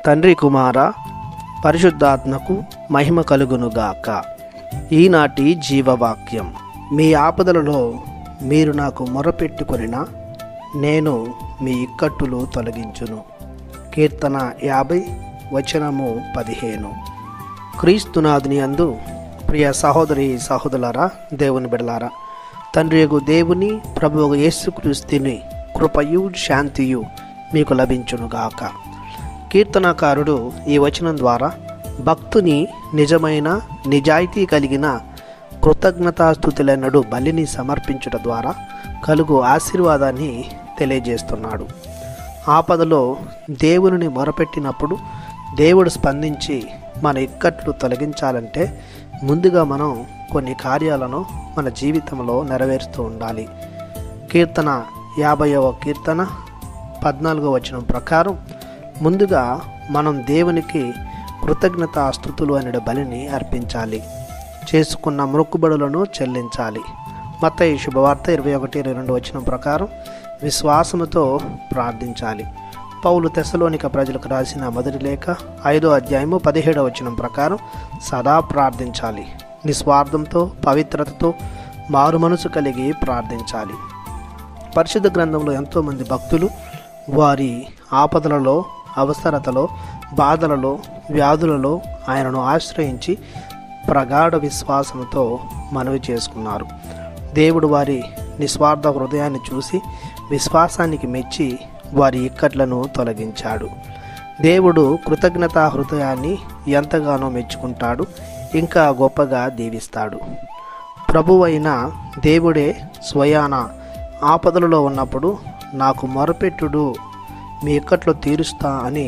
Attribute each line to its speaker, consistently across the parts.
Speaker 1: తండ్రి కుమార పరిశుద్ధాత్మకు మహిమ కలుగునుగాక. ఈనాటి జీవవాక్యం. మీ ఆపదలలో మీరు నాకు మొరపెట్టుకొనిన నేను మీ ఇక్కట్టులు తొలగించును. కీర్తన 50 వచనము 15. క్రీస్తునాథుని యందు ప్రియ సహోదరి సహోదరులారా, దేవుని బిడ్డలారా, తండ్రియగు దేవుని ప్రభువు యేసుక్రీస్తుని కృపయు శాంతియు మీకు లభించునుగాక. కీర్తనకారుడు ఈ వచనం ద్వారా భక్తుని నిజమైన నిజాయితీ కలిగిన కృతజ్ఞతాస్తుతులెన్నడు బలిని సమర్పించుట ద్వారా కలుగు ఆశీర్వాదాన్ని తెలియజేస్తున్నాడు. ఆపదలో దేవుని మొరపెట్టినప్పుడు దేవుడు స్పందించి మన ఇక్కట్లు తొలగించాలంటే ముందుగా మనం కొన్ని కార్యాలను మన జీవితంలో నెరవేరుస్తూ ఉండాలి. కీర్తన 50వ కీర్తన 14వ వచనం ప్రకారం ముందుగా మనం దేవునికి కృతజ్ఞతాస్తుతులు అనే బలిని అర్పించాలి. చేసుకున్న మొక్కుబడులను చెల్లించాలి. మత్తయి శుభవార్త 21-22 వచనం ప్రకారం విశ్వాసముతో ప్రార్థించాలి. పౌలు తెస్సలోనిక ప్రజలకు రాసిన మొదటి లేఖ 5వ అధ్యాయము 17వ వచనం ప్రకారం సదా ప్రార్థించాలి. నిస్వార్థంతో పవిత్రతతో మారు మనసు కలిగి ప్రార్థించాలి. పరిశుద్ధ గ్రంథంలో ఎంతోమంది భక్తులు వారి ఆపదలలో, అవసరతలో, బాధలలో, వ్యాధులలో ఆయనను ఆశ్రయించి ప్రగాఢ విశ్వాసంతో మనవి చేసుకున్నారు. దేవుడు వారి నిస్వార్థ హృదయాన్ని చూసి విశ్వాసానికి మెచ్చి వారి ఇక్కట్లను తొలగించాడు. దేవుడు కృతజ్ఞతా హృదయాన్ని ఎంతగానో మెచ్చుకుంటాడు, ఇంకా గొప్పగా దీవిస్తాడు. ప్రభువైన దేవుడే స్వయాన ఆపదలలో ఉన్నప్పుడు నాకు మొరపెట్టుడు, మీ ఇక్కట్లో తీరుస్తా అని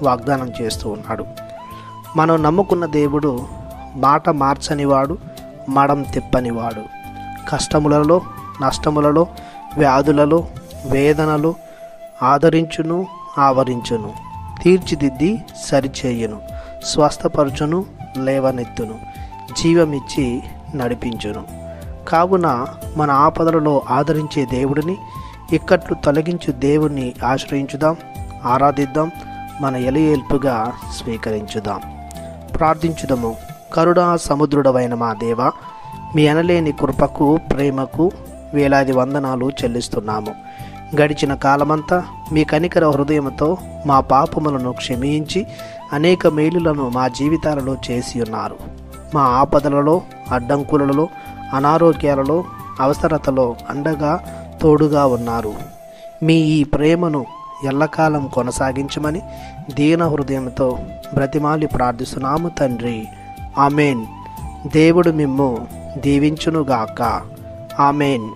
Speaker 1: వాగ్దానం చేస్తూ ఉన్నాడు. మనం నమ్ముకున్న దేవుడు మాట మార్చనివాడు, మడం తిప్పనివాడు. కష్టములలో, నష్టములలో, వ్యాధులలో, వేదనలు ఆదరించును, ఆవరించును, తీర్చిదిద్ది సరిచేయును, స్వస్థపరచును, లేవనెత్తును, జీవమిచ్చి నడిపించును. కావున మన ఆపదలలో ఆదరించే దేవుడిని, ఇక్కట్లు తొలగించు దేవుణ్ణి ఆశ్రయించుదాం, ఆరాధిద్దాం, మన ఎలయేల్పుగా స్వీకరించుదాం. ప్రార్థించుదాము. కరుణా సముద్రుడవైన మా దేవ, మీ అనలేని కృపకు, ప్రేమకు వేలాది వందనాలు చెల్లిస్తున్నాము. గడిచిన కాలమంతా మీ కనికర హృదయంతో మా పాపములను క్షమించి అనేక మేలులను మా జీవితాలలో చేసి ఉన్నారు. మా ఆపదలలో, అడ్డంకులలో, అనారోగ్యాలలో, అవసరతలో అండగా తోడుగా ఉన్నారు. మీ ఈ ప్రేమను ఎల్లకాలం కొనసాగించమని దీన హృదయంతో బ్రతిమాలి ప్రార్థిస్తున్నాము తండ్రి. ఆమెన్. దేవుడు మిమ్ము దీవించునుగాక. ఆమెన్.